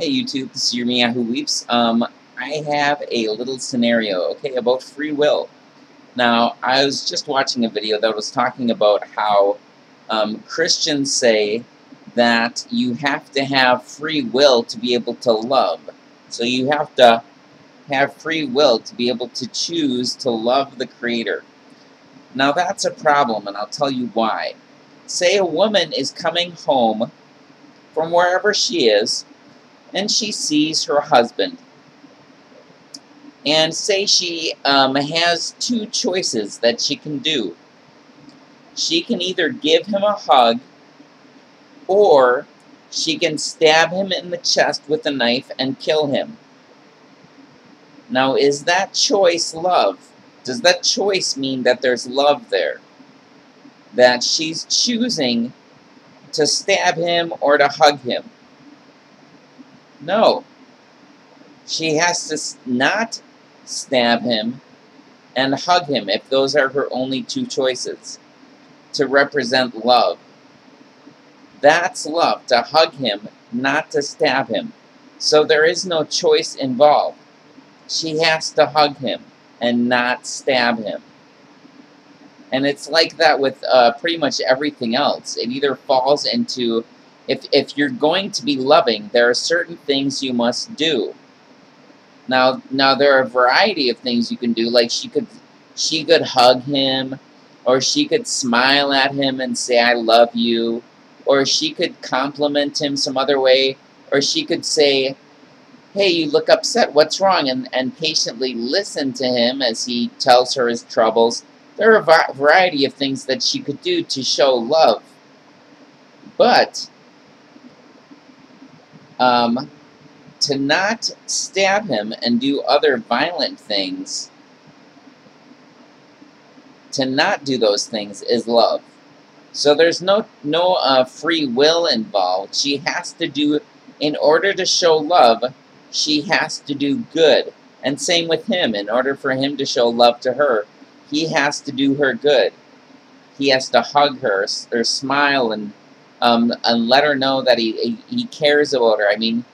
Hey YouTube, this is your Meow Weeps. I have a little scenario, okay, about free will. Now, I was just watching a video that was talking about how Christians say that you have to have free will to be able to love. So you have to have free will to be able to choose to love the Creator. Now that's a problem, and I'll tell you why. Say a woman is coming home from wherever she is, and she sees her husband. And say she has two choices that she can do. She can either give him a hug, or she can stab him in the chest with a knife and kill him. Now, is that choice love? Does that choice mean that there's love there? That she's choosing to stab him or to hug him? No. She has to not stab him and hug him if those are her only two choices to represent love. That's love, to hug him, not to stab him. So there is no choice involved. She has to hug him and not stab him. And it's like that with pretty much everything else. It either falls into, if you're going to be loving, there are certain things you must do. Now there are a variety of things you can do. Like she could hug him, or she could smile at him and say, "I love you," or she could compliment him some other way, or she could say, "Hey, you look upset. What's wrong?" and patiently listen to him as he tells her his troubles. There are a variety of things that she could do to show love, but to not stab him and do other violent things, to not do those things is love. So there's no free will involved. She has to do, in order to show love, she has to do good. And same with him. In order for him to show love to her, he has to do her good. He has to hug her or smile and let her know that he cares about her. I mean,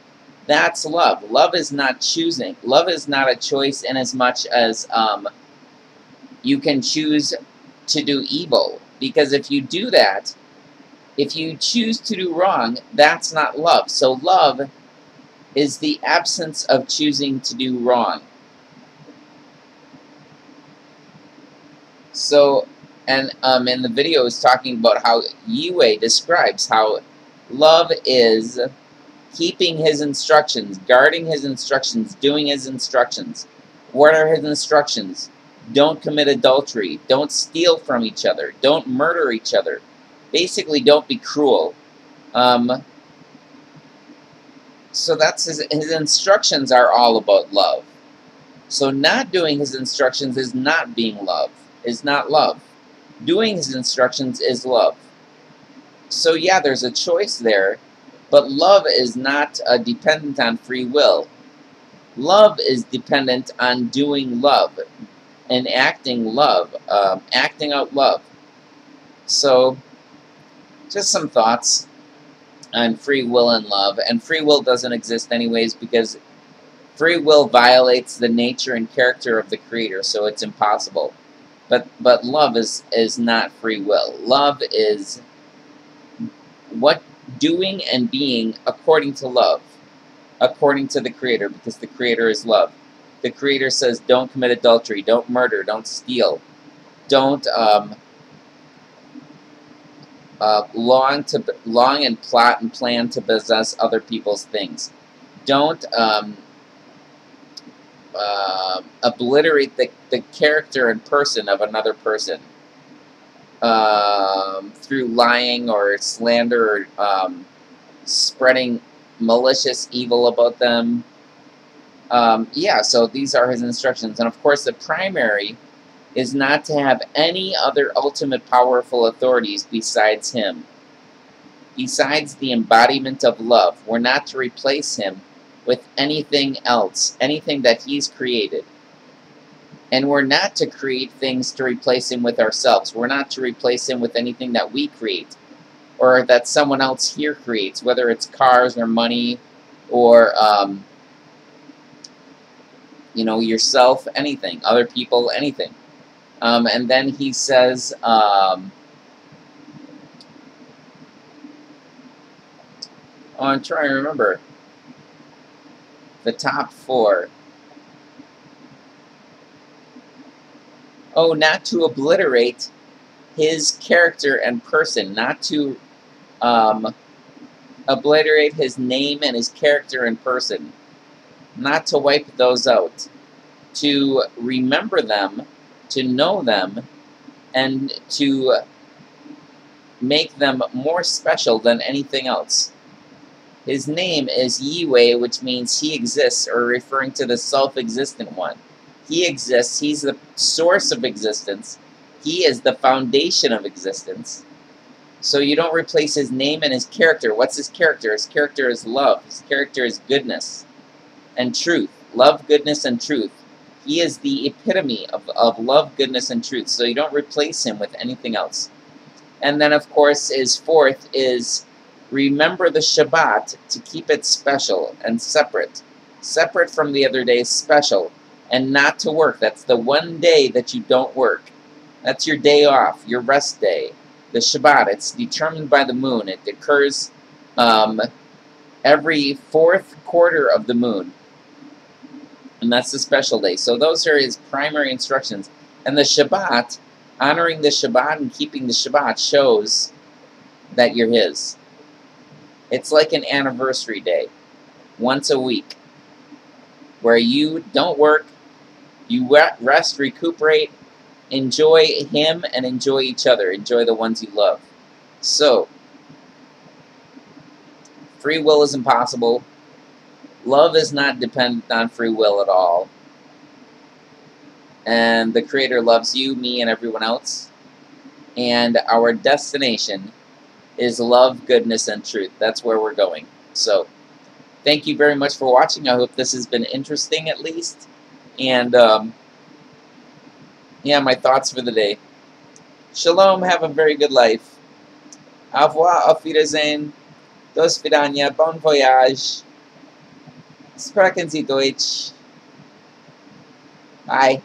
that's love. Love is not choosing. Love is not a choice in as much as you can choose to do evil. Because if you do that, if you choose to do wrong, that's not love. So love is the absence of choosing to do wrong. So, and in the video is talking about how Yue describes how love is keeping his instructions, guarding his instructions, doing his instructions. What are his instructions? Don't commit adultery. Don't steal from each other. Don't murder each other. Basically, don't be cruel. So that's his instructions are all about love. So not doing his instructions is not being love, is not love. Doing his instructions is love. So yeah, there's a choice there, but love is not dependent on free will. Love is dependent on doing love and acting love, acting out love. So just some thoughts on free will and love. And free will doesn't exist anyways, because free will violates the nature and character of the Creator, so it's impossible. But love is not free will. Love is what doing and being according to love, according to the Creator, because the Creator is love. The Creator says, don't commit adultery, don't murder, don't steal, don't long and plot and plan to possess other people's things. Don't obliterate the character and person of another person through lying or slander or spreading malicious evil about them. Yeah, so these are his instructions. And of course, the primary is not to have any other ultimate powerful authorities besides him. Besides the embodiment of love. We're not to replace him with anything else, anything that he's created. And we're not to create things to replace him with ourselves. We're not to replace him with anything that we create, or that someone else here creates, whether it's cars or money or you know, yourself, anything, other people, anything. And then he says, oh, I'm trying to remember the top four. Oh, not to obliterate his character and person, not to obliterate his name and his character and person, not to wipe those out, to remember them, to know them, and to make them more special than anything else. His name is Yihweh, which means he exists, or referring to the self-existent one. He exists, he's the source of existence, he is the foundation of existence. So you don't replace his name and his character. What's his character? His character is love. His character is goodness and truth. Love, goodness, and truth. He is the epitome of love, goodness, and truth. So you don't replace him with anything else. And then, of course, his fourth is remember the Shabbat to keep it special and separate. Separate from the other days, special. And not to work. That's the one day that you don't work. That's your day off, your rest day. The Shabbat, it's determined by the moon. It occurs every fourth quarter of the moon. And that's the special day. So those are his primary instructions. And the Shabbat, honoring the Shabbat and keeping the Shabbat shows that you're his. It's like an anniversary day, once a week, where you don't work, you rest, recuperate, enjoy him and enjoy each other. Enjoy the ones you love. So, free will is impossible. Love is not dependent on free will at all. And the Creator loves you, me, and everyone else. And our destination is love, goodness, and truth. That's where we're going. So, thank you very much for watching. I hope this has been interesting at least. And, yeah, my thoughts for the day. Shalom, have a very good life. Au revoir, auf Wiedersehen. Do svidania, bon voyage. Sprechen Sie Deutsch. Bye.